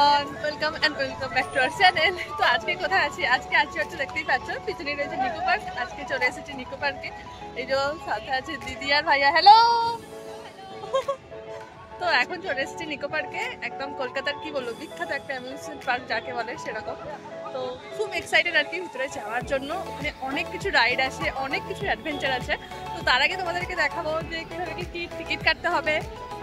Everyone, welcome and welcome back to our channel. তো আজকে কোথায় আছি? আজকে হচ্ছে দেখতেই পাচ্ছ, পিছনে রয়েছে নিকো পার্ক। আজকে চলে এসেছি নিকো পার্কে। এই যে সাথে আছে দিদি আর ভাইয়া। হ্যালো। তো এখন চলে এসেছি নিকো পার্কে, একদম কলকাতার কি বলবো বিখ্যাত একটা অ্যামিউজমেন্ট পার্ক যাকে বলে সেরকম। তো খুব এক্সাইটেড আর কি ভিতরে যাওয়ার জন্য। ওখানে অনেক কিছু রাইড আছে, অনেক কিছু অ্যাডভেঞ্চার আছে। তো তার আগে তোমাদেরকে দেখাবো যে কীভাবে কি টিকিট কাটতে হবে,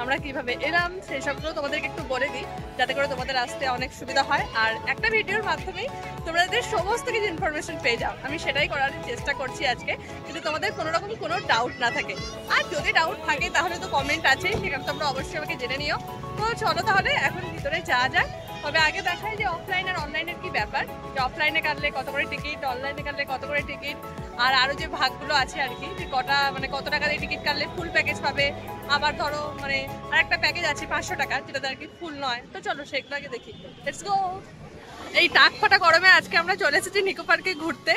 আমরা কিভাবে এলাম, সেই সবগুলো তোমাদেরকে একটু বলে দিই, যাতে করে তোমাদের আসতে অনেক সুবিধা হয়। আর একটা ভিডিওর মাধ্যমেই তোমাদের সমস্ত কিছু ইনফরমেশন পেয়ে যাও। আমি সেটাই করার চেষ্টা করছি আজকে, কিন্তু তোমাদের কোনো রকম কোনো ডাউট না থাকে। আর যদি ডাউট থাকে তাহলে তো কমেন্ট আছেই, সেখানে তোমরা অবশ্যই আমাকে জেনে নিও। তো চলো তাহলে এখন ভিতরে যাওয়া যায়। তবে আগে দেখাই যে অফলাইন আর অনলাইনের কি ব্যাপার, যে অফলাইনে কাটলে কত করে টিকিট, অনলাইনে কাটলে কত করে টিকিট, আর আরও যে ভাগগুলো আছে আর কি, যে কটা মানে কত টাকা দিয়ে টিকিট কাটলে ফুল প্যাকেজ পাবে। আবার ধরো মানে আরেকটা প্যাকেজ আছে 500 টাকা, যেটাতে আর কি ফুল নয়। তো চলো সেগুলো আগে দেখি, লেটস গো। এই টাক ফাটা গরমে আজকে আমরা চলে এসেছি নিকো পার্কে ঘুরতে,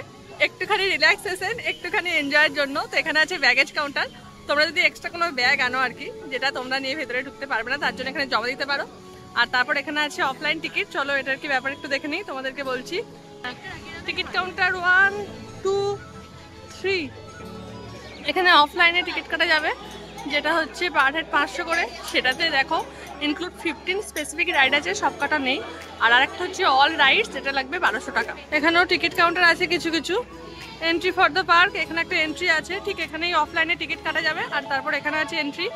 একটুখানি রিল্যাক্সেশন, একটুখানি এনজয়ের জন্য। তো এখানে আছে ব্যাগেজ কাউন্টার। তোমরা যদি এক্সট্রা কোনো ব্যাগ আনো আর কি, যেটা তোমরা নিয়ে ভেতরে ঢুকতে পারবে না, তার জন্য এখানে জমা দিতে পারো। আর তারপর এখানে আছে অফলাইন টিকিট। চলো এটার কি ব্যাপার একটু দেখে নিই, তোমাদেরকে বলছি। Ticket counter 1, 2, 3। এখানে অফলাইনে টিকিট কাটা যাবে, যেটা হচ্ছে পার হেড 500 করে। সেটাতে দেখো ইনক্লুড 15 স্পেসিফিক রাইড আছে, সব কাটা নেই। আর আরেকটা হচ্ছে অল রাইডস, যেটা লাগবে 1200 টাকা। এখানেও টিকিট কাউন্টার আছে কিছু কিছু। এন্ট্রি ফর দ্য পার্ক, এখানে একটা এন্ট্রি আছে, ঠিক এখানেই অফলাইনে টিকিট কাটা যাবে। আর তারপর এখানে আছে এন্ট্রি।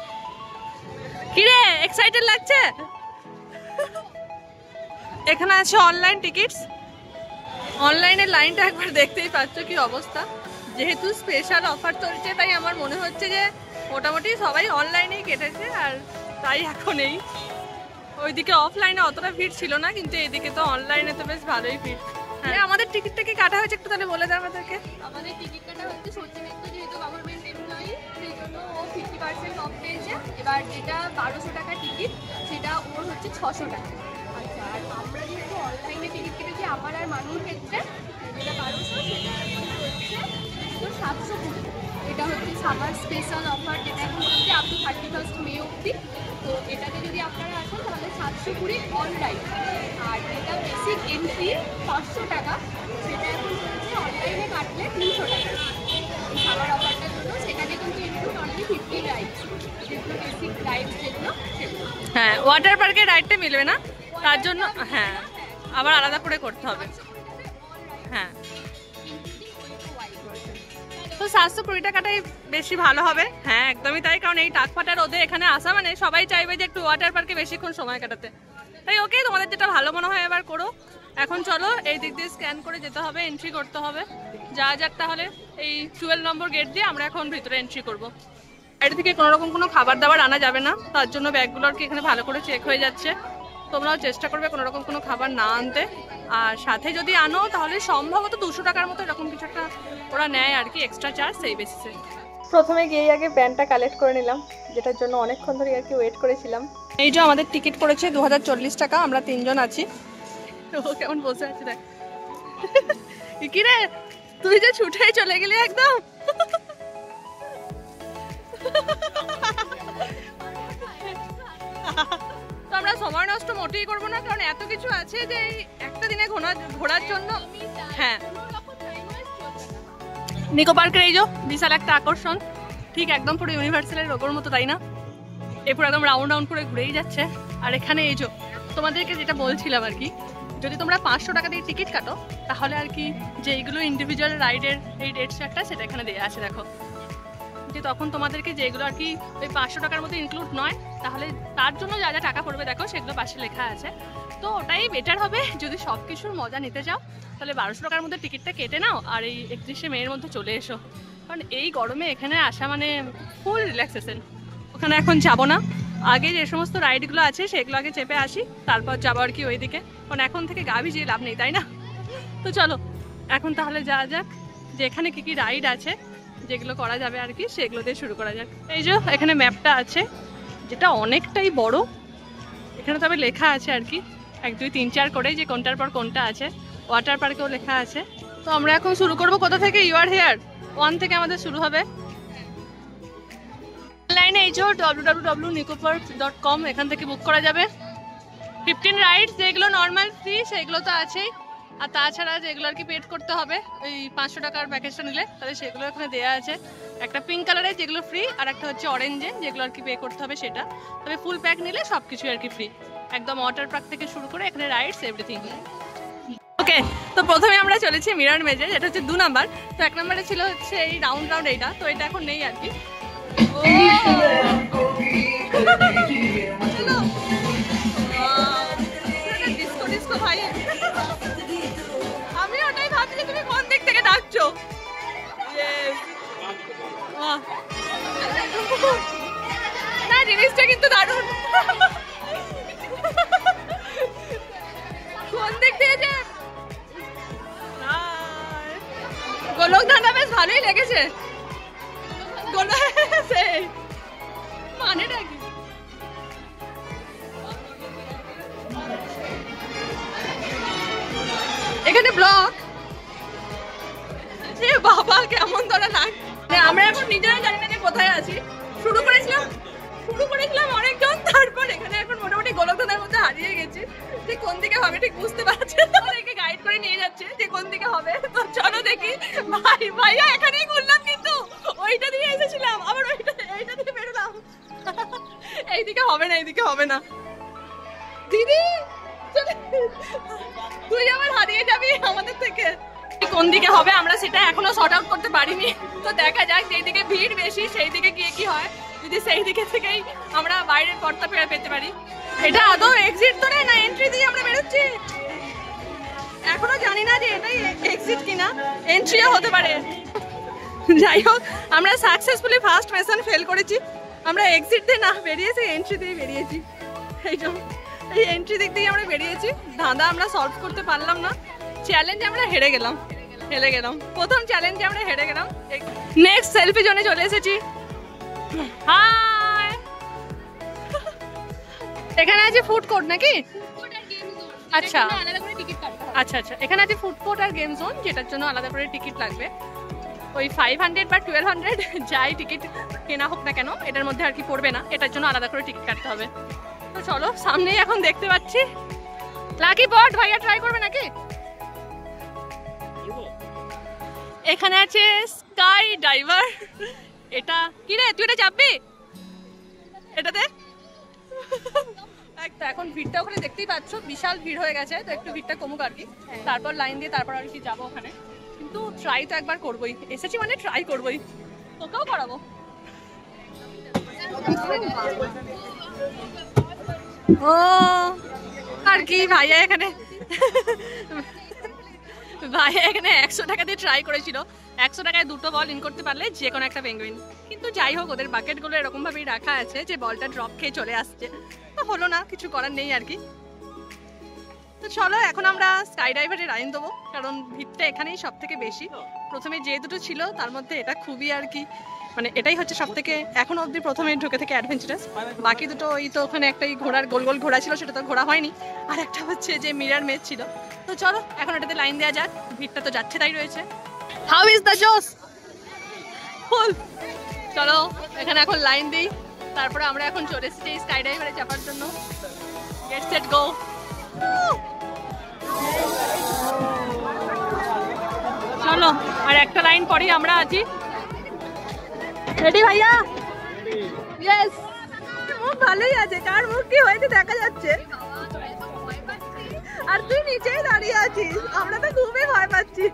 কিরে এক্সাইটেড লাগছে? এখানে আছে অনলাইন টিকিটস। অনলাইনের লাইনটা একবার দেখতেই পাচ্ছ কি অবস্থা। যেহেতু স্পেশাল অফার চলছে, তাই আমার মনে হচ্ছে যে মোটামুটি সবাই অনলাইনেই কেটেছে, আর তাই এখন এই ওইদিকে অফলাইনে অতটা ভিড় ছিল না, কিন্তু এইদিকে তো অনলাইনে তো বেশ ভালোই ভিড়। হ্যাঁ, আমাদের টিকিটটা কি কাটা হয়েছে একটু তাহলে বলে দাও আমাদেরকে। আমাদের টিকিট কাটা হচ্ছে সচিনিত্য, যেহেতু গভর্নমেন্ট এমপ্লয়ি, সেই জন্য ও 50% অফ পেয়েছে। এবার যেটা 1200 টাকা টিকিট, সেটা ওর হচ্ছে 600 টাকা। আচ্ছা, আর আমরা যেহেতু অনলাইনে টিকিট কেটেছি, আমার আর মানুষ ক্ষেত্রে যেটা 1200, সেটা হচ্ছে 720। এটা হচ্ছে সামার স্পেশাল অফার, যেটা এখন হচ্ছে আপ টু 31 মে অবধি। তো এটাতে যদি আপনারা আসেন তাহলে 720 অন রাইড। আর যেটা বেসিক এন্ট্রি 500 টাকা, সেটা এখন হচ্ছে অনলাইনে কাটলে 300 টাকা। এই সামার অফারটার জন্য সেখানে কিন্তু ইনক্লুড অনলি 50 রাইডস, যেগুলো বেসিক রাইডস যেগুলো সেগুলো। হ্যাঁ, ওয়াটার পার্কের রাইডটা মিলবে না, তার জন্য হ্যাঁ আবার আলাদা করে করতে হবে। হ্যাঁ, তো 720 টাকাটাই বেশি ভালো হবে। হ্যাঁ একদমই তাই, কারণ এই টাক ফাটা রোদে এখানে আসা মানে সবাই চাইবে যে একটু ওয়াটার পার্কে বেশিক্ষণ সময় কাটাতে। তাই ওকে, তোমাদের যেটা ভালো মনে হয় এবার করো। এখন চলো এই দিক দিয়ে স্ক্যান করে যেতে হবে, এন্ট্রি করতে হবে। যা যাক তাহলে এই 12 নম্বর গেট দিয়ে আমরা এখন ভিতরে এন্ট্রি করবো। বাইরে থেকে কোনো রকম কোনো খাবার দাবার আনা যাবে না, তার জন্য ব্যাগগুলো আর কি এখানে ভালো করে চেক হয়ে যাচ্ছে। তোমরাও চেষ্টা করবে কোনো রকম কোনো খাবার না আনতে। আর সাথে যদি আনো তাহলে সম্ভবত 200 টাকার মতো এরকম কিছু একটা ওরা নেয় আর কি, এক্সট্রা চার্জ সেই বেসিসে। প্রথমে গিয়ে আগে ব্যান্ডটা কালেক্ট করে নিলাম, যেটার জন্য অনেকক্ষণ ধরে আর কি ওয়েট করেছিলাম। এই যে আমাদের টিকিট করেছে 2040 টাকা, আমরা 3 জন আছি। ও কেমন বসে আছে দেখ। কি রে তুই যে ছুটেই চলে গেলি একদম। তো আমরা সময় নষ্ট মোটেই করবো না, কারণ এত কিছু আছে যে একটা দিনে ঘোরার জন্য। হ্যাঁ, নিকো পার্কের এই যে বিশাল একটা আকর্ষণ, ঠিক একদম পুরো ইউনিভার্সালের লোগোর মতো, তাই না? এরপর একদম রাউন্ড রাউন্ড করে ঘুরেই যাচ্ছে। আর এখানে এই যে তোমাদেরকে যেটা বলছিলাম আর কি, যদি তোমরা 500 টাকা দিয়ে টিকিট কাটো তাহলে আর কি যে এইগুলো ইন্ডিভিজুয়াল রাইডের এই রেট চার্টটা সেটা এখানে দেওয়া আছে দেখো। যে তখন তোমাদেরকে যেগুলো আর কি ওই 500 টাকার মতো ইনক্লুড নয়, তাহলে তার জন্য যা যা টাকা পড়বে দেখো সেগুলো পাশে লেখা আছে। তো ওটাই বেটার হবে, যদি সব কিছুর মজা নিতে চাও তাহলে 1200 টাকার মধ্যে টিকিটটা কেটে নাও আর এই 31শে মের মধ্যে চলে এসো, কারণ এই গরমে এখানে আসা মানে ফুল রিল্যাক্সেশন। ওখানে এখন যাবো না, আগে যে সমস্ত রাইডগুলো আছে সেগুলো আগে চেপে আসি, তারপর যাবো আর কি ওইদিকে, কারণ এখন থেকে গা ভিজিয়ে লাভ নেই, তাই না? তো চলো এখন তাহলে যাওয়া যাক, যে এখানে কী কী রাইড আছে যেগুলো করা যাবে আর কি, সেগুলো দিয়ে শুরু করা যাক। এই যে এখানে ম্যাপটা আছে, যেটা অনেকটাই বড়। এখানে তবে লেখা আছে আর কি 1, 2, 3, 4 করে যে কোনটার পর কোনটা আছে। ওয়াটার পার্কেও লেখা আছে। তো আমরা এখন শুরু করবো কোথা থেকে? ইউ আর হেয়ার 1 থেকে আমাদের শুরু হবে। অনলাইনে এই যে www.nicopark.com, এখান থেকে বুক করা যাবে। 15 রাইডস যেগুলো নর্মাল ফ্রি সেগুলো তো আছেই, আর তাছাড়া যেগুলো আর কি পেড করতে হবে ওই 500 টাকার প্যাকেজটা নিলে, তাহলে সেগুলো এখানে দেওয়া আছে। একটা পিঙ্ক কালারের যেগুলো ফ্রি, আর একটা হচ্ছে অরেঞ্জে যেগুলো আর কি পে করতে হবে সেটা। তবে ফুল প্যাক নিলে সব কিছুই আর কি ফ্রি, একদম ওয়াটার পার্ক থেকে শুরু করে এখানে রাইডস এভরিথিং। ওকে, তো প্রথমে আমরা চলেছি মিরর মেজে, যেটা হচ্ছে 2 নাম্বার। তো 1 নাম্বারে ছিল হচ্ছে এই রাউন্ড এইটা, তো এটা এখন নেই আর কি। ডিস্কো ডিস্কো ভাই, আমি ওটাই ভাবছি তুমি কোন দিক থেকে ডাকছো। না, জিনিসটা কিন্তু দারুণ। কোন দিক থেকে যে গোলকধাঁধা বেশ ভালোই লেগেছে। মানেটা কি? এখানে ব্লক বাবা কেমন ধরা লাগ। আমরা এখন নিজেরা জানি না যে কোথায় আছি। শুরু করেছিলাম অনেকজন, তারপর এখানে এখন মোটামুটি গোলকধাঁধার মধ্যে হারিয়ে গেছি যে কোন দিকে হবে ঠিক বুঝতে পারছি না। আমাদেরকে গাইড করে নিয়ে যাচ্ছে যে কোন দিকে হবে। তো চলো দেখি। ভাইয়া এখানেই ঘুরলাম, কিন্তু ওইটা দিয়ে এসেছিলাম, আবার এইটা দিয়ে বেরোলাম। এইদিকে হবে না দিদি, তুই আবার হারিয়ে যাবি আমাদের থেকে। কোন দিকে হবে আমরা সেটা এখনো সর্ট আউট করতে পারিনি। তো দেখা যাক, যেই দিকে ভিড় বেশি সেই দিকে গিয়ে কি হয়, যদি সেই দিকে থেকেই আমরা বাইরের পথটা পেতে পারি। এটা আদৌ এক্সিট তো না এন্ট্রি দিয়ে আমরা বেরোচ্ছি? এখনো জানি না যে এটাই এক্সিট কিনা, এন্ট্রিও হতে পারে। যাই হোক, আমরা সাকসেসফুলি ফার্স্ট মিশন ফেল করেছি। আমরা এক্সিট দিয়ে না বেরিয়েছি, এন্ট্রি দিয়ে বেরিয়েছি। এই এন্ট্রি দিক দিয়ে আমরা বেরিয়েছি। ধাঁধা আমরা সলভ করতে পারলাম না, চ্যালেঞ্জ আমরা হেরে গেলাম। প্রথম চ্যালেঞ্জে আমরা হেরে গেলাম। নেক্সট সেলফি জোনে চলে এসেছি। হাই, এখানে আছে ফুড কোর্ট নাকি? আচ্ছা আচ্ছা, এখানে আছে ফুড কোর্ট আর গেম জোন, যেটার জন্য আলাদা করে টিকিট লাগবে। ওই 500 বা 1200 যাই টিকিট কেনা হোক না কেন, এটার মধ্যে আর কি পড়বে না, এটার জন্য আলাদা করে টিকিট কাটতে হবে। তো চলো, সামনেই এখন দেখতে পাচ্ছি লাকি বট। ভাইয়া ট্রাই করবে নাকি? এখানে আছে স্কাই ডাইভার। এটা কি রে, তুই এটা যাবি এটাতে? এখন ভিড়টা ওখানে দেখতেই পাচ্ছ, বিশাল ভিড় হয়ে গেছে। তো একটু ভিড়টা কমুক আর কি, তারপর লাইন দিয়ে তারপর আর কি যাবো ওখানে। কিন্তু ট্রাই তো একবার করবোই, এসেছি মানে ট্রাই করবোই। তোকেও করাবো। ও আর কি, ভাইয়া এখানে 100 টাকা দিয়ে ট্রাই করেছিল। 100 টাকায় 2টো বল ইন করতে পারলে যে কোনো একটা পেঙ্গুইন। কিন্তু যাই হোক, ওদের বাকেটগুলো এরকম ভাবেই রাখা আছে যে বলটা ড্রপ খেয়ে চলে আসছে। তো হলো না, কিছু করার নেই আর কি। তো চলো, এখন আমরা স্কাই ডাইভারে লাইন দেবো, কারণ ভিড়টা এখানেই সব থেকে বেশি। প্রথমে যে দুটো ছিল তার মধ্যে এটা খুবই আর কি, মানে এটাই হচ্ছে সব থেকে এখনো অবধি প্রথমে ঢুকে থেকে অ্যাডভেঞ্চারাস। বাকি দুটো ওই তো ওখানে একটাই ঘোড়ার গোল গোল ঘোড়া ছিল, সেটা তো ঘোরা হয়নি। আর একটা হচ্ছে যে মিরর মেজ ছিল। তো চলো এখন এটাতে লাইন দেওয়া যাক, ভিড়টা তো যাচ্ছে তাই রয়েছে। হাউ ইজ দ্য জোস? ফুল। চলো এখানে এখন লাইন দিই, তারপরে আমরা এখন চলে এসেছি স্কাই ডাইভারে চাপার জন্য। Get set go. চলো, আর একটা লাইন পরেই আমরা আছি। রেডি ভাইয়া? ইয়েস। মুখ ভালোই আছে, কার মুখ কি হয়েছে দেখা যাচ্ছে। আর তুই নিচেই দাঁড়িয়ে আছিস, আমরা তো খুবই ভয় পাচ্ছি।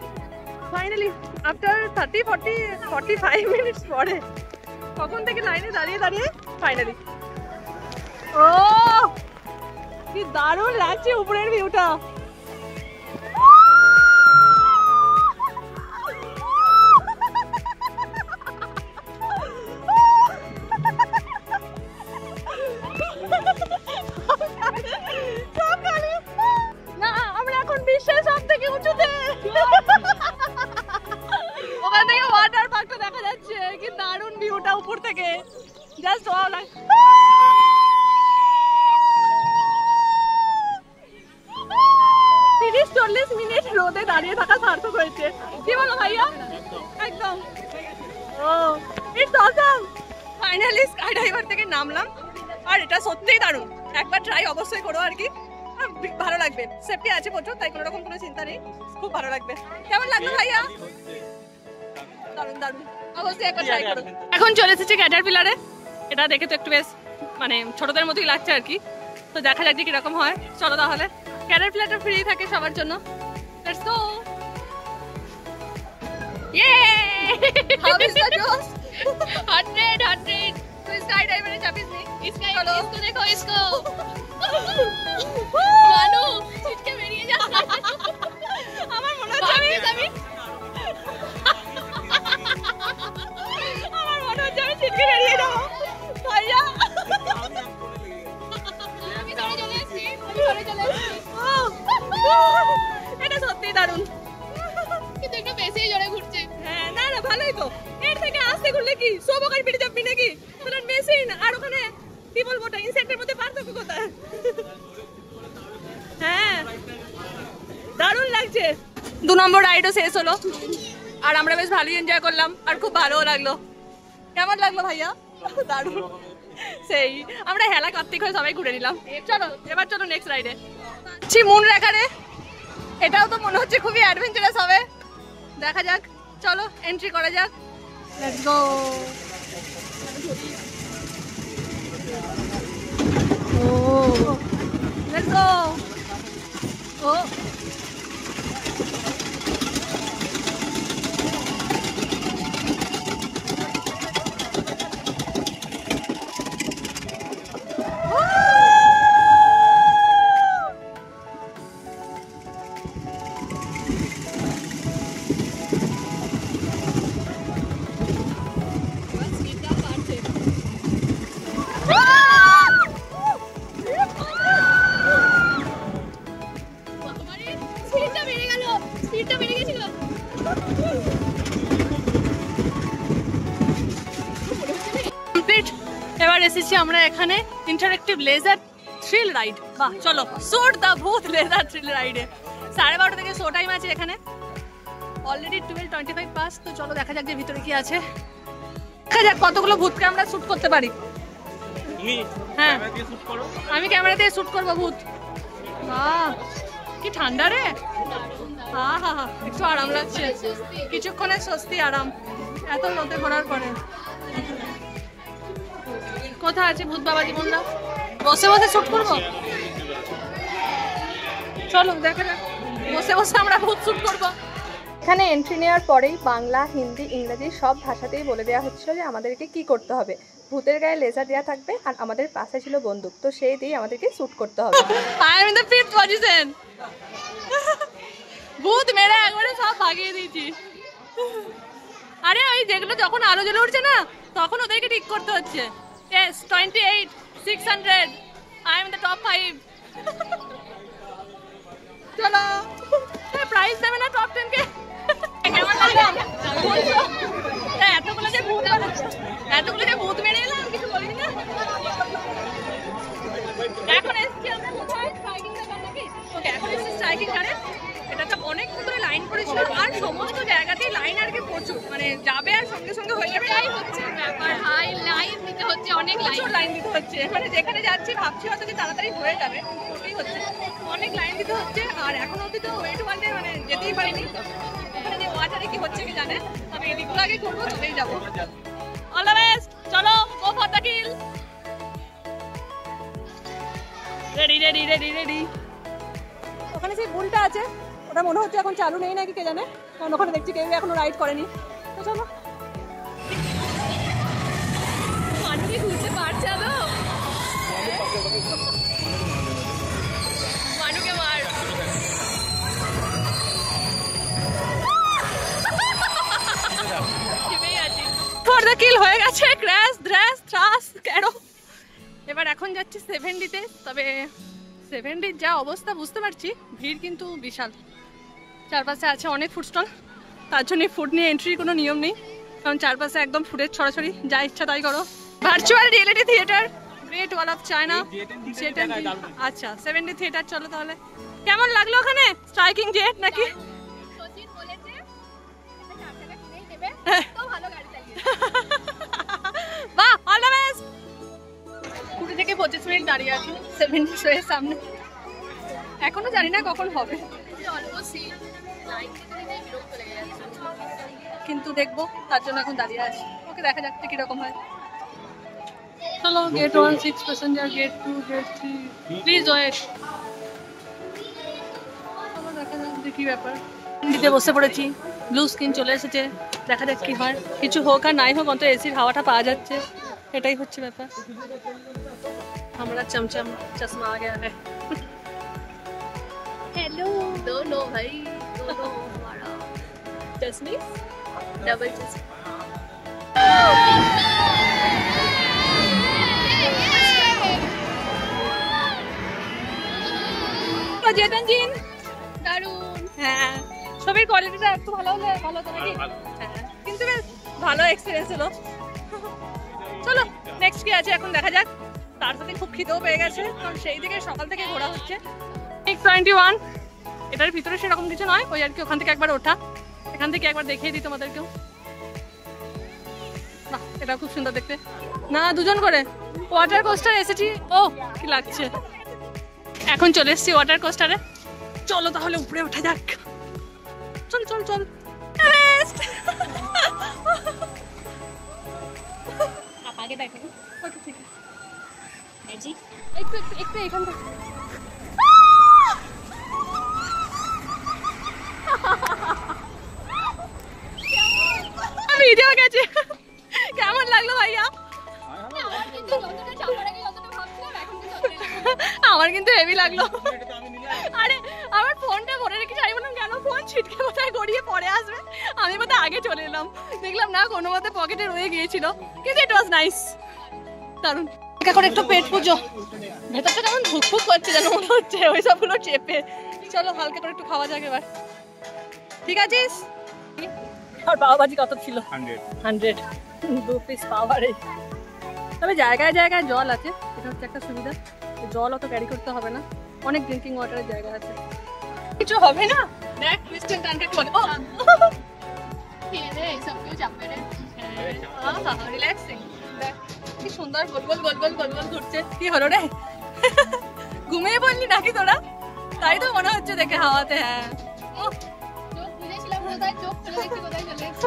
ফাইনালি আফটার 45 মিনিটস পরে, কখন থেকে লাইনে দাঁড়িয়ে ফাইনালি। ও কি দারুণ লাগছে উপরের ভিউটা। না, আমরা এখন বিশ্বের সব থেকে উঁচুতে। ওখান থেকে ওয়াটার পার্কটা দেখা যাচ্ছে, কি দারুণ ভিউটা উপর থেকে। Just wow like. 30-40 মিনিট রোদে দাঁড়িয়ে থাকা সার্থক হয়েছে, কি বলো ভাইয়া? একদম। Oh it's awesome. Finally skydiver থেকে নামলাম, আর এটা সত্যিই দারুণ। একবার ট্রাই অবশ্যই করো আর কি। ভালো লাগবে, সেফটি আছে প্রচুর, তাই কোনো রকম কোনো চিন্তা নেই, খুব ভালো লাগবে। কেমন লাগলো ভাইয়া? দারুণ দারুণ, অবশ্যই একবার ট্রাই করো। এখন চলে এসেছি ক্যাটারপিলারে, এটা দেখে তো একটু বেশ মানে ছোটদের মতোই লাগছে আর কি, তো দেখা যাক যে কিরকম হয়। চলো তাহলে, ক্যাটারপিলারটা ফ্রি থাকে সবার জন্য। Let's go. Yay! How is the dose? 100. तो स्काई डाइवर चाबीज नहीं, इसका इसको देखो, इसको मानो छिटके বেরিয়ে যাচ্ছে। আমার মনে হচ্ছে আমি छिटके বেরিয়ে যাব ভাইয়া। আমি ধরে চলে এসেছি, এটা সত্যি দারুণ, কিন্তু একটু বেশি জোরে ঘুরছে। হ্যাঁ না না ভালোই তো, এর থেকে আস্তে ঘুরলে কি সব ওখানে পিটে যাবি নাকি? তাহলে মেশিন আর ওখানে কি বলবো, ওটা ইনসেক্টের মধ্যে পার্থক্য কোথায়? হ্যাঁ দারুণ লাগছে। 2 নম্বর রাইডও শেষ হলো, আর আমরা বেশ ভালোই এনজয় করলাম, আর খুব ভালোও লাগলো। কেমন লাগলো ভাইয়া? দারুণ, সেই আমরা হেলা কার্তিক হয়ে সবাই ঘুরে নিলাম। চলো এবার চলো নেক্সট রাইডে। মুন রেখারে, এটাও তো মনে হচ্ছে খুবই অ্যাডভেঞ্চারাস হবে, দেখা যাক। চলো এন্ট্রি করা যাক, let's go. O let's go. ও এবার এসেছি আমরা এখানে ইন্টারেক্টিভ লেজার থ্রিল রাইড। বাহ চলো, শুট দ্য ভূত লেজার থ্রিল রাইডে 12:30 থেকে শো টাইম আছে এখানে, অলরেডি 12:25 পাস। তো চলো দেখা যাক যে ভিতরে কি আছে, দেখা যাক কতগুলো ভূতকে আমরা শুট করতে পারি। হ্যাঁ আমি ক্যামেরা দিয়ে শুট করবো ভূত। বাহ কি ঠান্ডা রে, হা হা হা, একটু আরাম লাগছে, কিছুক্ষণের স্বস্তি আরাম এত রোদে ঘোরার পরে। কোথায় আছে ভূত বাবা জীবনরা? বসে বসে শুট করবো, চলো দেখা যাক, বসে বসে আমরা ভূত শুট করবো। এখানে এন্ট্রি নেওয়ার পরেই বাংলা, হিন্দি, ইংরেজি সব ভাষাতেই বলে দেওয়া হচ্ছিল যে আমাদেরকে কি করতে হবে। ভূতের গায়ে লেজার দেওয়া থাকবে, আর আমাদের পাশে ছিল বন্দুক, তো সেই দিয়ে আমাদেরকে শুট করতে হবে। I am in the 5th position. ভূত মেরে একবারে সব ভাগিয়ে দিয়েছি। আরে ওই যেগুলো যখন আলো জ্বলে উঠছে না, তখন ওদেরকে ঠিক করতে হচ্ছে। Yes, 28, 600. I am in the top 5. চলো প্রাইজ দেবে না টপ 10 কে? কেমন লাগলো? এতগুলো যে ভূত মেরে এলাম, কিছু বলিনি না। এখন এসছি আমরা কোথায়? স্ট্রাইকিং কার নাকি? ওকে, এখন এসছি স্ট্রাইকিং কারে। এটাতে অনেক ধরে লাইন পড়েছিল, আর সমস্ত জায়গাতেই লাইন আর কি প্রচুর, মানে যাবে আর সঙ্গে সঙ্গে হয়ে যাবে, তাই হচ্ছে ব্যাপার। হাই লাইন দিতে হচ্ছে, অনেক লাইন দিতে হচ্ছে, মানে যেখানে যাচ্ছি ভাবছি হয়তো যে তাড়াতাড়ি হয়ে যাবে, ওটাই হচ্ছে, অনেক লাইন দিতে হচ্ছে। আর এখন অবধি তো ওয়েট ওয়ার্ল্ডে মানে যেতেই পারিনি, ওখানে যে ওয়াটারে কি হচ্ছে কি জানে, আমি এদিকগুলো আগে করবো, চলেই যাবো। অল দ্য বেস্ট, চলো go for the kill. Ready ready ready ready. ওখানে সেই বুলটা আছে, ওটা মনে হচ্ছে এখন চালু নেই নাকি কে জানে, কারণ ওখানে দেখছি কেউ এখনো রাইড করেনি। তো চলো, মানুষই ঘুরতে পারছে না, মানুকে মার। ফর দ্য কিল হয়ে গেছে, ক্র্যাশ ড্র্যাশ থ্রাস ক্যারো। এবার এখন যাচ্ছি 70-তে, তবে 70-র যা অবস্থা বুঝতে পারছি, ভিড় কিন্তু বিশাল, চারপাশে আছে অনেক ফুড স্টল, তার জন্য ফুড নিয়ে এন্ট্রির কোনো নিয়ম নেই, কারণ চারপাশে একদম ফুডের ছড়াছড়ি, যা ইচ্ছা তাই করো। Virtual reality theatre, great wall of China. আচ্ছা 70 থিয়েটার, চলো তাহলে। কেমন লাগলো ওখানে স্ট্রাইকিং জেট নাকি? বাহ, অল দ্য বেস্ট। 20 থেকে 25 মিনিট দাঁড়িয়ে আছি 70 শো এর সামনে। এখনো জানি না কখন হবে, কিন্তু দেখবো, তার জন্য এখন দাঁড়িয়ে আছি। ওকে, দেখা যাক কিরকম হয়। চলো, gate 1 6 passenger, gate 2, gate 3, please wait. চলো দেখা যাক দেখি ব্যাপার। দিতে বসে পড়েছি, ব্লু স্ক্রিন চলে এসেছে, দেখা যাক কি হয়। কিছু হোক আর নাই হোক, অন্তত এসির হাওয়াটা পাওয়া যাচ্ছে, এটাই হচ্ছে ব্যাপার। আমরা চমচম চশমা আ গয়া হ্যায়। हेलो दोनों भाई, दोनों हमारा चश्मे डबल चश्मा। জেতন জিন দারুন। হ্যাঁ, ছবির কোয়ালিটিটা একটু ভালো হলে ভালো হতো নাকি? হ্যাঁ, কিন্তু বেশ ভালো এক্সপিরিয়েন্স হলো। চলো নেক্সট কি আছে এখন দেখা যাক। তার সাথে খুব খিদেও পেয়ে গেছে, কারণ সেই দিকে সকাল থেকে ঘোরা হচ্ছে। 21 এটার ভিতরে সেরকম কিছু নয়, ওই আর কি ওখান থেকে একবার ওঠা। এখান থেকে একবার দেখিয়ে দিই তোমাদেরকেও। বাহ, এটা খুব সুন্দর দেখতে না, দুজন করে ওয়াটার কোস্টার এসেছি। ও কি লাগছে, এখন চলে এসেছি ওয়াটার কোস্টারে। চলো তাহলে উপরে ওঠা যাক। চল চল চল, आगे बैठो। ওকে ঠিক আছে। जी একটু একটু এখান থেকে ভিডিও গেছে। কেমন লাগলো ভাইয়া? আমার কিন্তু হেভি লাগলো। আরে আমার ফোনটা ভরে রেখেছি, আমি বললাম কেন ফোন ছিটকে কোথায় গড়িয়ে পড়ে আসবে, আমি কোথায় আগে চলে এলাম, দেখলাম না কোনো মতে পকেটে রয়ে গিয়েছিল, কিন্তু ইট ওয়াজ নাইস, দারুণ। করে একটু পেট পুজো, ভেতরটা কেমন ধুকফুক করছে যেন মনে হচ্ছে ওই সবগুলো চেপে। চলো হালকা করে একটু খাওয়া যাক এবার, ঠিক আছিস? আর পাওভাজি কত ছিল? 100 2 পিস পাওয়ারে। তবে জায়গায় জায়গায় জল আছে, এটা হচ্ছে একটা সুবিধা, জল অত ক্যারি করতে হবে না, অনেক ড্রিঙ্কিং ওয়াটারের জায়গা আছে। কিছু হবে না, দেখ ক্রিস্টাল টানকে বলে ও খেলে সব কিছু চাপে রে। হ্যাঁ রিল্যাক্সিং, দেখ কি সুন্দর গোল গোল গোল গোল গোল গোল ঘুরছে। কি হলো রে, ঘুমিয়ে পড়লি নাকি তোরা? তাই তো মনে হচ্ছে দেখে হাওয়াতে। হ্যাঁ, চোখ খুলেছিলাম কোথায়, চোখ খুলে দেখছি কোথায় চলে গেছে।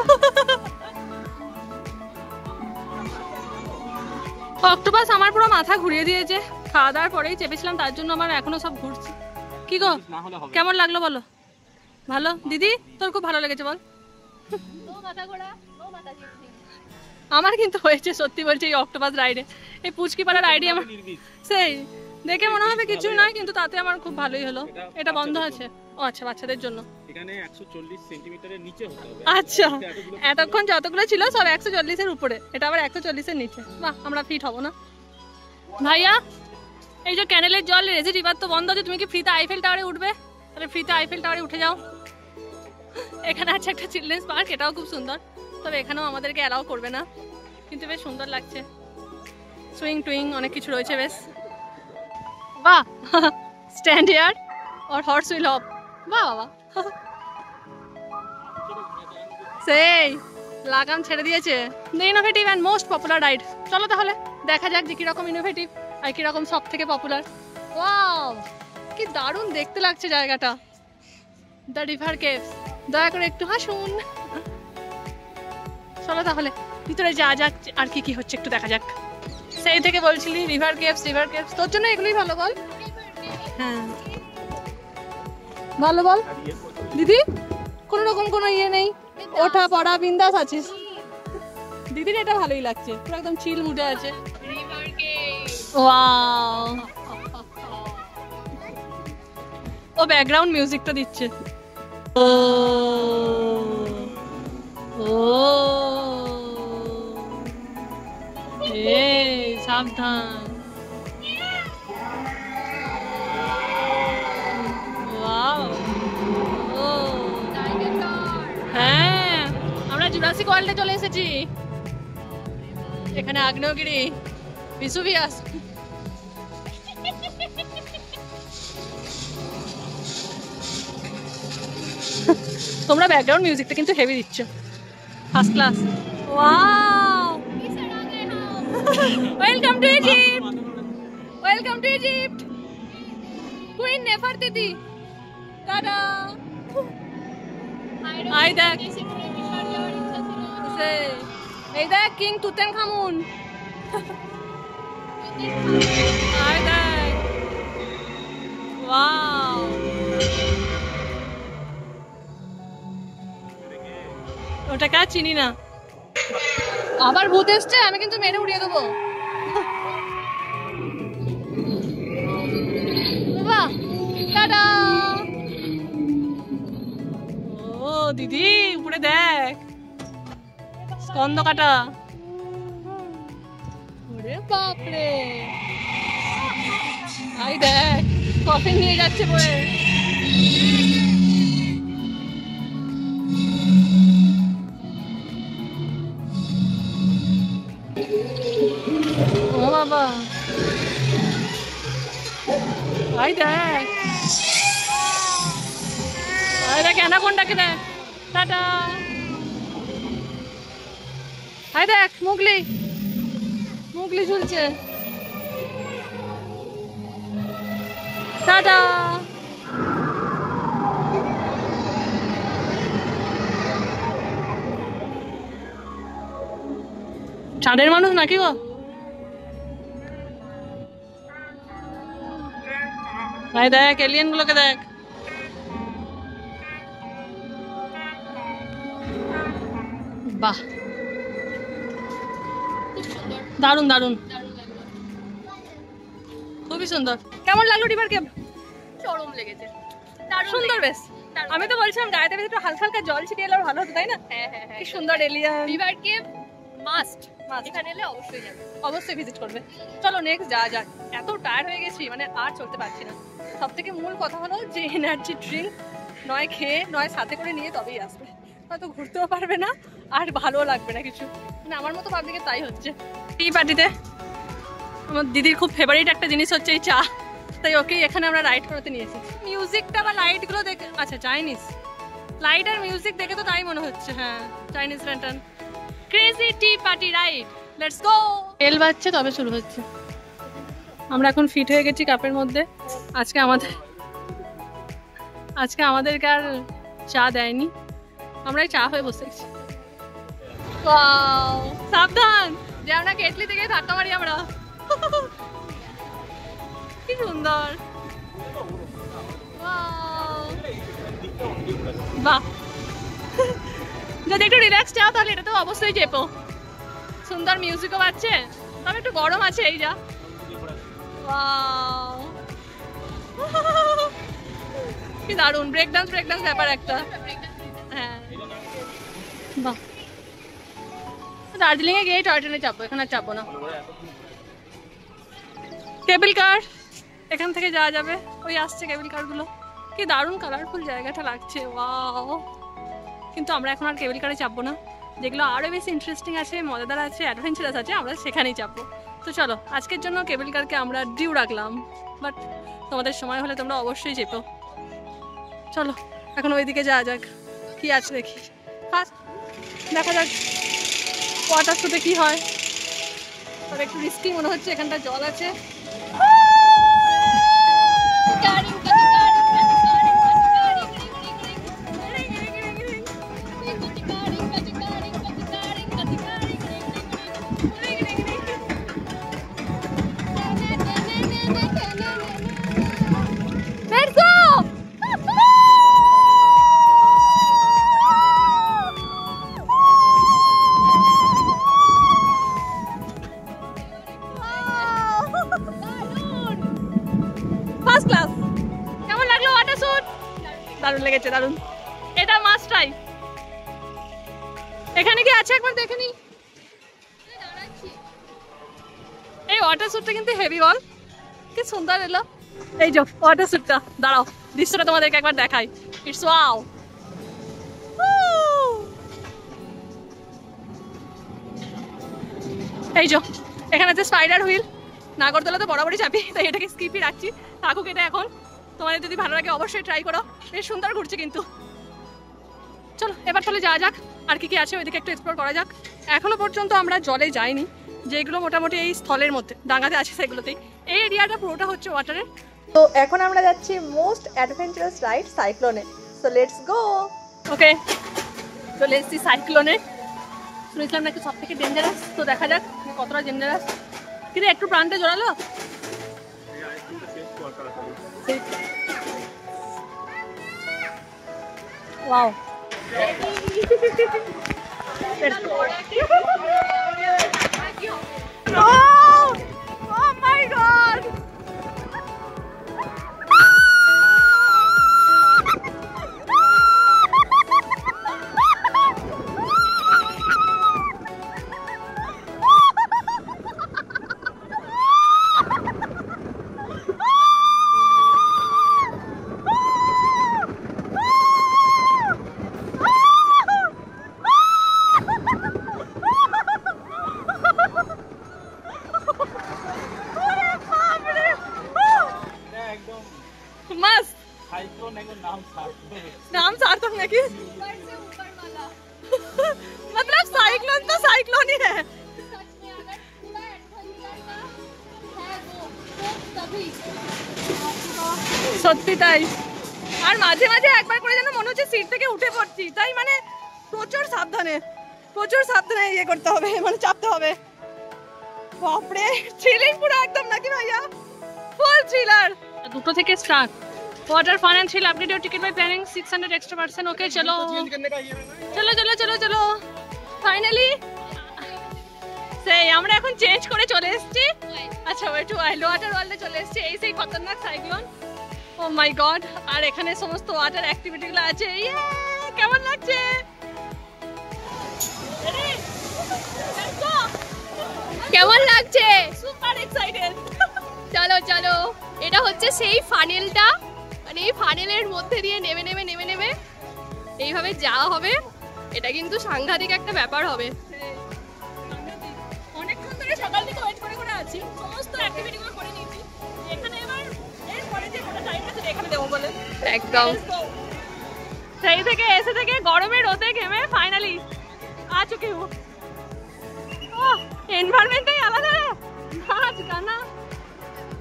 অক্টোপাস আমার পুরো মাথা ঘুরিয়ে দিয়েছে, খাওয়া দাওয়ার পরেই চেপেছিলাম, তার জন্য আমার এখনো সব ঘুরছে। কি গো কেমন লাগলো বলো? ভালো দিদি, তোর খুব ভালো লেগেছে বল? ও মাথা ঘোরা, ও মাথা ঘুরছে। আমার কিন্তু হয়েছে, সত্যি বলছি, এই অক্টোপাস রাইডে, এই পুচকিপাড়া রাইডে আমার সেই দেখে মনে হবে কিছুই নয়, কিন্তু তাতে আমার খুব ভালোই হলো। এটা বন্ধ আছে? ও আচ্ছা, বাচ্চাদের জন্য। এখানে 140 সেন্টিমিটারের নিচে হতে হবে। আচ্ছা, এতক্ষণ যতগুলো ছিল সব 140 এর উপরে, এটা আবার 140 এর নিচে। বাহ, আমরা ফিট হব না ভাইয়া। এই যে ক্যানেলের জল রেজি রিভার তো বন্ধ আছে, তুমি কি ফ্রিতে আইফেল টাওয়ারে উঠবে? তাহলে ফ্রিতে আইফেল টাওয়ারে উঠে যাও। এখানে আছে একটা চিলড্রেন্স পার্ক, এটাও খুব সুন্দর, তবে এখানেও আমাদেরকে অ্যালাউ করবে না, কিন্তু বেশ সুন্দর লাগছে। সুইং টুইং অনেক কিছু রয়েছে বেশ। বাহ, stand here or horse will hop. বাহ বাবা, সেই লাগাম ছেড়ে দিয়েছে। The innovative and most popular ride. চলো তাহলে দেখা যাক যে কিরকম ইনোভেটিভ আর কিরকম সব থেকে পপুলার। ওয়াও, কি দারুণ দেখতে লাগছে জায়গাটা। দ্য রিভার কেভস, দয়া করে একটু হাসুন। চলো তাহলে ভিতরে যা যাক, আর কি কি হচ্ছে একটু দেখা যাক। সেই থেকে বলছিলি রিভার কেভস, রিভার কেভস, তোর জন্য এগুলোই ভালো বল। হ্যাঁ ভালো বল দিদি, কোনো রকম কোনো ইয়ে নেই, ওঠা পড়া বিন্দাস আছিস। দিদির এটা ভালোই লাগছে, পুরো একদম চিল মুডে আছে। রিভার কেভ, ওয়াও, ও ব্যাকগ্রাউন্ড মিউজিকটা দিচ্ছে। ও ও এই সাবধান। ওয়াও, ও টাইগার কার। হ্যাঁ, আমরা জুরাসিক ওয়ার্ল্ডে চলে এসেছি। এখানে আগ্নেয়গিরি, ভিসুভিয়াস। তোমরা ব্যাকগ্রাউন্ড মিউজিকটা কিন্তু হেভি দিচ্ছ, first class. Wow, welcome to Egypt, welcome to Egypt. Queen নেফারতিতি tata I দেখ এই দেখ কিং তুতেনখামুন আই দেখ ওয়াও ওটা কা চিনি না আবার ভূত এসছে আমি কিন্তু মেরে উড়িয়ে দেবো বাহ টাটা ও দিদি উপরে দেখ স্কন্দ কাটা ওরে বাপরে আই দেখ কফিন নিয়ে যাচ্ছে বয়ে ও বাবা আই দেখ আই দেখ অ্যানাকোন্ডাকে দেখ টাটা আই দেখ মুগলি মুগলি ঝুলছে টাটা চাঁদের মানুষ নাকি গো ভাই দেখ এলিয়েন গুলোকে দেখ বাহ দারুন দারুন খুবই সুন্দর কেমন লাগলো রিভার কেভ চরম লেগেছে সুন্দর বেশ আমি তো বলছিলাম গায়েতে বেশ একটু হালকা হালকা জল ছিটিয়ে এলে ভালো হতো তাই না হ্যাঁ হ্যাঁ হ্যাঁ কি সুন্দর alien river cave must Must. এখানে এলে অবশ্যই যাবে অবশ্যই ভিজিট করবে চলো নেক্সট যা যাক এত টায়ার্ড হয়ে গেছি মানে আর চলতে পারছি না সব থেকে মূল কথা হলো যে এনার্জি ড্রিঙ্ক নয় খেয়ে নয় সাথে করে নিয়ে তবেই আসবে হয়তো ঘুরতেও পারবে না আর ভালোও লাগবে না কিছু মানে আমার মতো পাবলিকে তাই হচ্ছে এই পার্টিতে আমার দিদির খুব ফেভারিট একটা জিনিস হচ্ছে এই চা তাই ওকেই এখানে আমরা রাইড করাতে নিয়েছি মিউজিকটা বা লাইটগুলো দেখে আচ্ছা চাইনিজ লাইট আর মিউজিক দেখে তো তাই মনে হচ্ছে হ্যাঁ Chinese lantern crazy tea party ride let's go বেল বাজছে তবে শুরু হচ্ছে আমরা এখন ফিট হয়ে গেছি কাপের মধ্যে আজকে আমাদেরকে আর চা দেয়নি আমরাই চা হয়ে বসে গেছি ওয়াও সাবধান যে আমরা কেটলি থেকে ধাক্কা মারি আমরা কি সুন্দর ওয়াও বাহ যদি একটু রিল্যাক্স চাও তাহলে এটা তো অবশ্যই চেপো সুন্দর মিউজিকও বাজছে তবে একটু গরম আছে এই যা ওয়াও কি দারুণ ব্রেক ডান্স ব্যাপার একটা হ্যাঁ বাহ দার্জিলিং এ গিয়ে টয় ট্রেনে চাপবো এখানে আর চাপবো না কেবল কার এখান থেকে যাওয়া যাবে ওই আসছে কেবল কার গুলো কি দারুণ কালারফুল জায়গাটা লাগছে ওয়াও কিন্তু আমরা এখন আর কেবল কারে চাপবো না যেগুলো আরও বেশি ইন্টারেস্টিং আছে মজাদার আছে অ্যাডভেঞ্চারাস আছে আমরা সেখানেই চাপবো তো চলো আজকের জন্য কেবল কারকে আমরা ডিউ রাখলাম বাট তোমাদের সময় হলে তোমরা অবশ্যই চেপো চলো এখন ওইদিকে যাওয়া যাক কি আছে দেখি ফার্স্ট দেখা যাক ওয়াটার শুতে কি হয় তবে একটু রিস্কি মনে হচ্ছে এখানটা জল আছে দারুণ লেগেছে দারুণ এটা মাস্ট ট্রাই এখানে কি আছে একবার দেখে নি এই ওয়াটার স্যুটটা কিন্তু হেভি বল কি সুন্দর এলো এই যে ওয়াটার স্যুটটা দাঁড়াও দৃশ্যটা তোমাদেরকে একবার দেখাই ইটস ওয়াও এই যে এখানে আছে স্পাইডার হুইল নাগরদোলা তো বরাবরই চাপি তাই এটাকে স্কিপই রাখছি থাকুক এটা এখন তোমাদের যদি ভালো লাগে অবশ্যই ট্রাই করো বেশ সুন্দর ঘুরছে কিন্তু চলো এবার তাহলে যাওয়া যাক আর কি কি আছে ওইদিকে একটু এক্সপ্লোর করা যাক এখনো পর্যন্ত আমরা জলে যাইনি যেগুলো মোটামুটি এই স্থলের মধ্যে ডাঙ্গাতে আছে সেগুলোতেই এই এরিয়াটা পুরোটা হচ্ছে ওয়াটারের তো এখন আমরা যাচ্ছি মোস্ট অ্যাডভেঞ্চারাস রাইড সাইক্লোনে। So let's go. ওকে, চলে এসেছি সাইক্লোনে। শুনেছিলাম নাকি সব থেকে ডেঞ্জারাস, তো দেখা যাক কতটা ডেঞ্জারাস। কিন্তু একটু প্রাণটা জোরালো। Wow, oh my god. नाम सार्थक है कि मतलब साइक्लोन तो साइक्लोन ही है। সত্যি তাই। আর মাঝে মাঝে একবার করে যেন মনে হচ্ছে সিট থেকে উঠে পড়ছি, তাই মানে প্রচুর সাবধানে ইয়ে করতে হবে, মানে চাপতে হবে। বাপরে, থ্রিলিং পুরো একদম নাকি ভাইয়া, ফুল থ্রিলার। 2 থেকে start. Water fun and thrill update your ticket by planning 600 extra person. Okay चलो चलो चलो चलो चलो फाइनली সেই আমরা এখন চেঞ্জ করে চলে এসেছি। আচ্ছা ওয়েট টু ওয়াটার ওয়ার্ল্ডে চলে এসেছি, এই সেই খতরনাক সাইক্লোন। ও মাই গড। আর এখানে সমস্ত ওয়াটার অ্যাক্টিভিটিগুলো আছে। কেমন লাগছে? কেমন লাগছে? Super excited. চলো চলো, এটা হচ্ছে সেই ফানেলটা, মানে এই ফানেলের মধ্যে দিয়ে নেমে নেমে নেমে নেমে এইভাবে যাওয়া হবে। এটা কিন্তু সাংঘাতিক একটা ব্যাপার হবে। অনেকক্ষণ ধরে সকাল থেকে ওয়েট করে করে আছি, সমস্ত অ্যাক্টিভিটিগুলো করে নিয়েছি। এখানে এবার এর পরে যে কোনো টাইম আছে এখানে দেবো বলে একদম সেই থেকে এসে থেকে গরমে রোদে ঘেমে ফাইনালি আ চুকি হু। এনভায়রনমেন্টটাই আলাদা, নাচ গানা।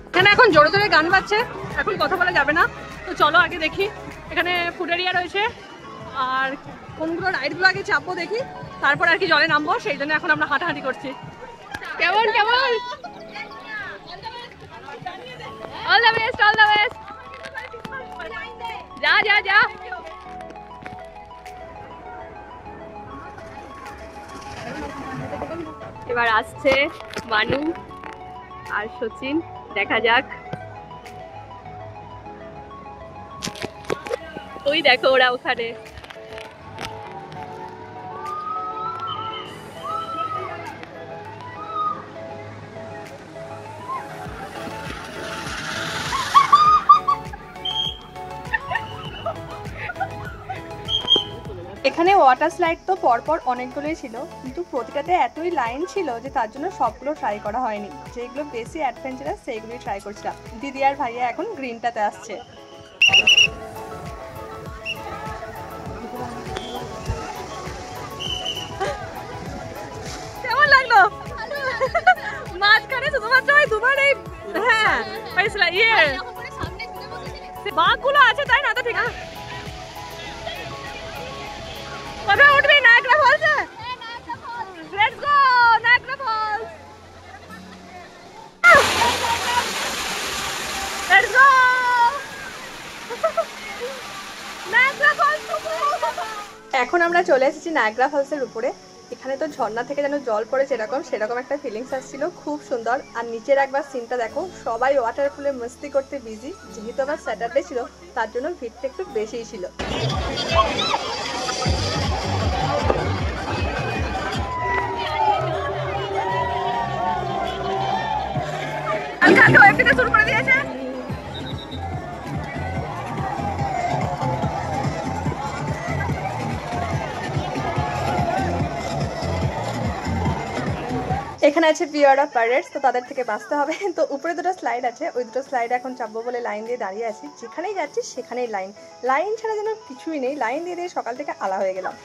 এখানে এখন জোরে জোরে গান বাজছে, এখন কথা বলা যাবে না। তো চলো আগে দেখি, এখানে ফুড এরিয়া রয়েছে আর কোনগুলো রাইডগুলো আগে চাপবো দেখি, তারপর আর কি জলে নামবো। সেই জন্য এখন আমরা হাঁটাহাঁটি করছি। কেমন কেমন? All the best, all the best. যা যা যা। এবার আসছে মানু আর সচিন, দেখা যাক। ওই দেখো ওরা ওখানে। এখানে ওয়াটার স্লাইড তো পরপর অনেকগুলোই ছিল, কিন্তু প্রতিটাতে এতই লাইন ছিল যে তার জন্য সবগুলো ট্রাই করা হয়নি। যেগুলো বেশি অ্যাডভেঞ্চারাস সেইগুলোই ট্রাই করছিলাম। দিদি আর ভাইয়া এখন গ্রিনটাতে আসছে। কেমন লাগলো? মাঝখানে শুধুমাত্র ওই দুবার এই হ্যাঁ ইয়ে বাঘগুলো আছে, তাই না? তো ঠিক আছে, কোথায় উঠবি? নায়াগ্রা ফলসে? Let's go Niagara Falls. Let's go Niagara Falls. এখন আমরা চলে এসেছি নায়াগ্রা ফলসের উপরে। এখানে তো ঝর্ণা থেকে যেন জল পড়ে সেরকম একটা ফিলিংস আসছিল, খুব সুন্দর। আর নিচের একবার সিনটা দেখো, সবাই ওয়াটার পুলে মস্তি করতে বিজি। যেহেতু আবার স্যাটারডে ছিল তার জন্য ভিড়টা একটু বেশিই ছিল। শুরু করে দিয়েছে। এখানে আছে পিওর অফ পাইরেটস, তো তাদের থেকে বাঁচতে হবে। তো উপরে দুটো স্লাইড আছে, ওই দুটো স্লাইড এখন চাপবো বলে লাইন দিয়ে দাঁড়িয়ে আছি। যেখানেই যাচ্ছি সেখানেই লাইন ছাড়া যেন কিছুই নেই। লাইন দিয়ে দিয়ে সকাল থেকে আলা হয়ে গেলাম।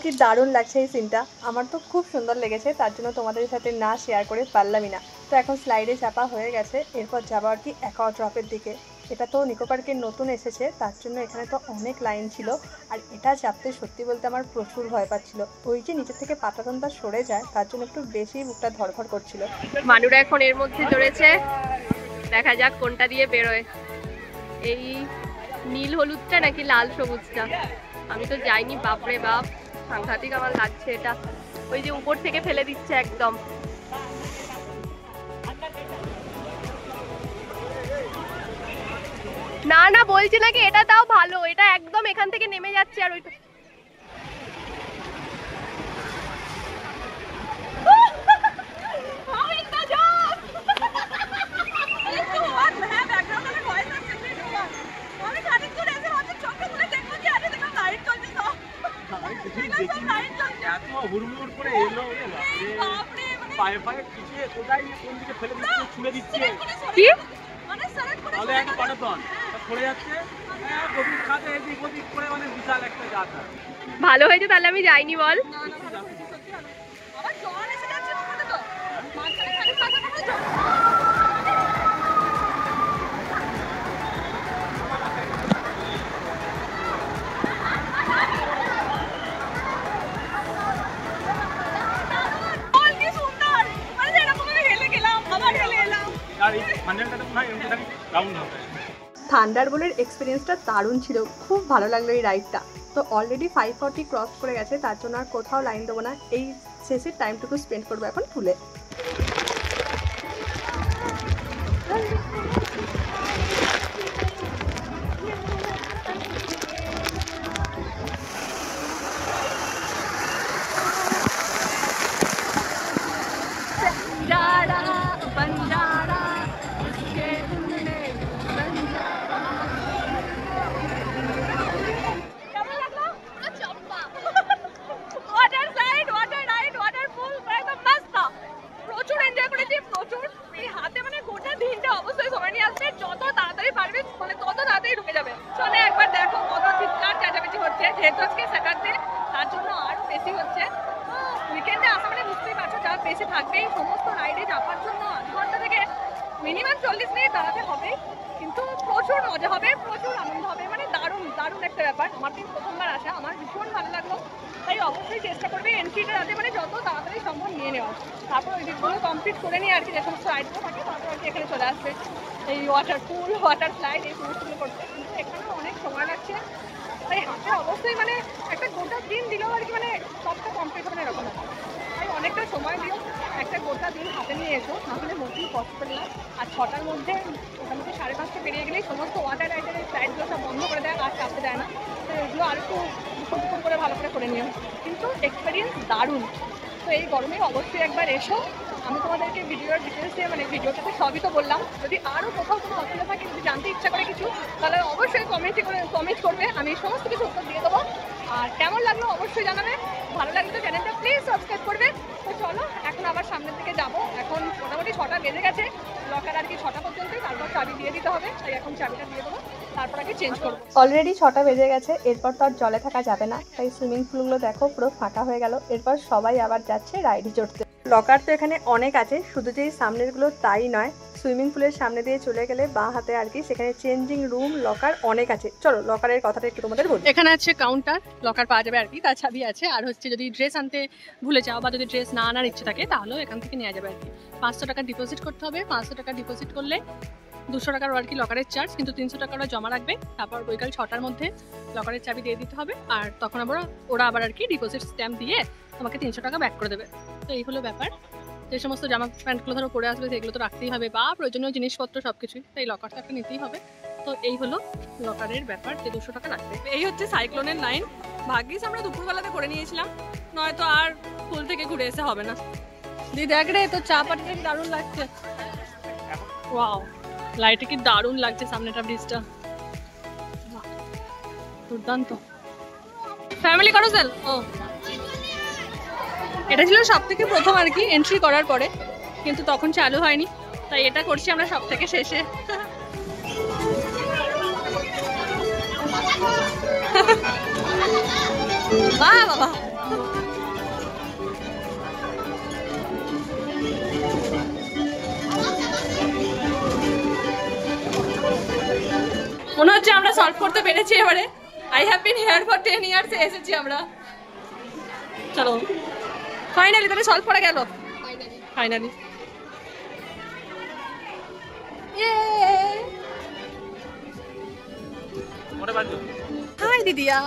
কি দারুণ লাগছে এই সিনটা, আমার তো খুব সুন্দর লেগেছে, তার জন্য তোমাদের সাথে না শেয়ার করে পারলামই না। তো এখন স্লাইডে চাপা হয়ে গেছে, এরপর যাবো আর কি অ্যাকোয়া ড্রপের দিকে। এটা তো নিকো পার্কে নতুন এসেছে, তার জন্য এখানে তো অনেক লাইন ছিল, আর এটা চাপতে সত্যি বলতে আমার প্রচুর ভয় পাচ্ছিল। ওই যে নিচের থেকে পাতাতনটা সরে যায়, তার জন্য একটু বেশি বুকটা ধরফর করছিল। মানুরা এখন এর মধ্যে চড়েছে, দেখা যাক কোনটা দিয়ে বেরোয়, এই নীল হলুদটা নাকি লাল সবুজটা। আমি তো যাইনি, বাপরে বাপ সাংঘাতিক আমার লাগছে এটা। ওই যে উপর থেকে ফেলে দিচ্ছে একদম। না না বলছি নাকি এটা তাও ভালো, এটা একদম এখান থেকে নেমে যাচ্ছে আর ওইটা এত হুড়মুড় করে এলো, পায়ে পায়ে পিছিয়ে কোথায় কোন দিকে ফেলে দিচ্ছে, ছুঁড়ে দিচ্ছে। কি তাহলে একটা পাটাতন পড়ে যাচ্ছে, গভীর খাতে এদিক ওদিক করে, মানে বিশাল একটা যাত্রা। ভালো হয়েছে তাহলে আমি যাইনি বল। থান্ডারবোল্টের এক্সপিরিয়েন্সটা দারুণ ছিল, খুব ভালো লাগলো এই রাইডটা। তো অলরেডি 5:40 ক্রস করে গেছে, তার জন্য আর কোথাও লাইন দেবো না, এই শেষের টাইমটুকু স্পেন্ড করবো এখন পুলে। যেহেতু আজকে স্যাটারডে, তার জন্য আরো বেশি হচ্ছে। উইকেন্ডে আসা মানে বুঝতেই পারছো, যা বেশি থাকবেই। সমস্ত রাইডে যাওয়ার জন্য আধ ঘন্টা থেকে মিনিমাম 40 মিনিট দাঁড়াতে হবে, কিন্তু প্রচুর মজা হবে, প্রচুর আনন্দ হবে, মানে দারুণ দারুণ একটা ব্যাপার। আমার কিন্তু প্রথমবার আসা, আমার ভীষণ ভালো লাগলো, তাই অবশ্যই চেষ্টা করবে এন্ট্রিটা যাতে মানে যত তাড়াতাড়ি সম্ভব নিয়ে নেওয়া। তারপর ওই দিকগুলো কমপ্লিট করে নিয়ে আর কি, যে সমস্ত রাইডগুলো থাকে তারপর আর কি এখানে চলে আসবে এই ওয়াটার পুল, ওয়াটার স্লাইড, এই সমস্তগুলো করতে। কিন্তু এখানেও অনেক সময় লাগছে, তাই হাতে অবশ্যই মানে একটা গোটা দিন দিলেও আর কি মানে সবটা কমপ্লিট হবে না এরকম। তাই অনেকটা সময় দিও, একটা গোটা দিন হাতে নিয়ে এসো, নাহলে মোটেই পসিবল না। আর 6টার মধ্যে মোটামুটি 5:30 পেরিয়ে গেলেই সমস্ত ওয়াটার রাইডের ফ্লাইটগুলো সব বন্ধ করে দেয়, আর চাপতে দেয় না। তো এগুলো আর একটু দুপুর করে ভালো করে নিও, কিন্তু এক্সপিরিয়েন্স দারুণ। তো এই গরমে অবশ্যই একবার এসো। আমি তোমাদেরকে ভিডিওর ডিটেলস দিয়ে মানে ভিডিওটাতে সবই তো বললাম। যদি আরও কোথাও কোনো অসুবিধা থাকে, যদি জানতে ইচ্ছা করে কিছু, তাহলে অবশ্যই কমেন্ট করবে, আমি সমস্ত কিছু উত্তর দিয়ে দেবো। আর কেমন লাগলো অবশ্যই জানাবে, ভালো লাগলে তো চ্যানেলটা প্লিজ সাবস্ক্রাইব করবে। তো চলো এখন আবার সামনের দিকে যাবো। এখন মোটামুটি 6টা বেজে গেছে, লকার আর কি 6টা পর্যন্তই, তারপর চাবি দিয়ে দিতে হবে, তাই এখন চাবিটা দিয়ে দেবো, তারপর আগে চেঞ্জ করবো। অলরেডি 6টা বেজে গেছে, এরপর তো আর জলে থাকা যাবে না, তাই সুইমিং পুলগুলো দেখো পুরো ফাঁকা হয়ে গেল। এরপর সবাই আবার যাচ্ছে রাইডে চড়তে। লকার তো এখানে অনেক আছে, শুধু যে সামনেরগুলো তাই নয়, সুইমিং পুলের সামনে দিয়ে চলে গেলে বাঁ হাতে আর কি সেখানে চেঞ্জিং রুম, লকার অনেক আছে। চলো লকারের কথাটা একটু তোমাদের বলি। এখানে আছে কাউন্টার, লকার পাওয়া যাবে আর কি, তার চাবি আছে। আর হচ্ছে যদি ড্রেস আনতে ভুলে যাও বা যদি ড্রেস না আনার ইচ্ছে থাকে, তাহলেও এখান থেকে নেওয়া যাবে আর কি। 500 টাকা ডিপোজিট করতে হবে, 500 টাকা ডিপোজিট করলে 200 টাকার আর কি লকারের চার্জ, কিন্তু 300 টাকা ওরা জমা রাখবে। তারপর বৈকাল 6টার মধ্যে লকারের চাবি দিয়ে দিতে হবে, আর তখন আবার ওরা আবার আর কি ডিপোজিট স্ট্যাম্প দিয়ে তোমাকে 300 টাকা ব্যাক করে দেবে। তো এই হলো ব্যাপার। যে সমস্ত জামা প্যান্টগুলো ধরো পরে আসবে, সেগুলো তো রাখতেই হবে, বা প্রয়োজনীয় জিনিসপত্র সব কিছুই, তাই লকার তো একটা নিতেই হবে। তো এই হলো লকারের ব্যাপার, যে 200 টাকা রাখবে। এই হচ্ছে সাইক্লোনের লাইন, ভাগ্যিস আমরা দুপুরবেলাতে করে নিয়েছিলাম, নয়তো আর পুল থেকে ঘুরে এসে হবে না। দি দেখ রে, তো চা পাটিটা দারুণ লাগছে। ওয়াও, লাইটে কি দারুণ লাগছে সামনেটা, ব্রিজটা দুর্দান্ত। ফ্যামিলি করো সেল। ও, এটা ছিল সব থেকে প্রথম আর কি এন্ট্রি করার পরে, কিন্তু তখন চালু হয়নি, তাই এটা করছি আমরা সব থেকে শেষে। বাহ বাবা, মনে হচ্ছে আমরা সলভ করতে পেরেছি এবারে। I have been here for 10 years, এসেছি আমরা। চলো ফাইনালি তাহলে সলভ করা গেল, ফাইনালি। হাই দিদিয়া।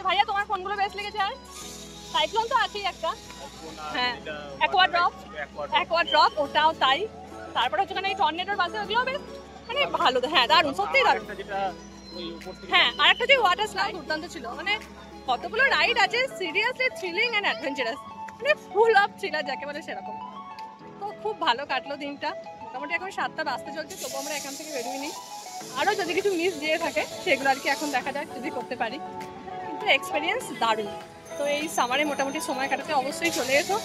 ভাইয়া তোমার ফোনগুলো বেশ লেগেছে? আর সাইক্লোন তো আছেই একটা, হ্যাঁ অ্যাকোয়া ড্রপ ওটাও তাই। তারপরে হচ্ছে এই টর্নেডোর বাসে ওগুলো বেশ মানে ভালো, হ্যাঁ দারুণ, সত্যিই দারুণ। হ্যাঁ আর একটা যে ওয়াটার স্লাইড দুর্দান্ত ছিল, মানে কতগুলো রাইড আছে সিরিয়াসলি থ্রিলিং অ্যান্ড অ্যাডভেঞ্চারাস, মানে ফুল অফ থ্রিলার যাকে বলে সেরকম। তো খুব ভালো কাটলো দিনটা। মোটামুটি এখন 7টা বাজতে চলছে, তবু আমরা এখান থেকে বেরোই নি। আরও যদি কিছু মিস দিয়ে থাকে সেগুলো আর কি এখন দেখা যাক যদি করতে পারি, কিন্তু এক্সপিরিয়েন্স দারুণ। তো এই সামারে মোটামুটি সময় কাটাতে অবশ্যই চলে এসো।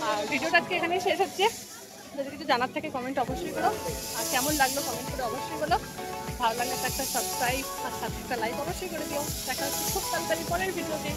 আর ভিডিওটা আজকে এখানেই শেষ হচ্ছে। যদি কিছু জানার থাকে কমেন্ট অবশ্যই করো, আর কেমন লাগলো কমেন্ট করে অবশ্যই বলো। ভালো লাগলে একটা সাবস্ক্রাইব আর সাথে একটা লাইক অবশ্যই করে দিও। দেখা হচ্ছে খুব তাড়াতাড়ি পরের ভিডিওতে।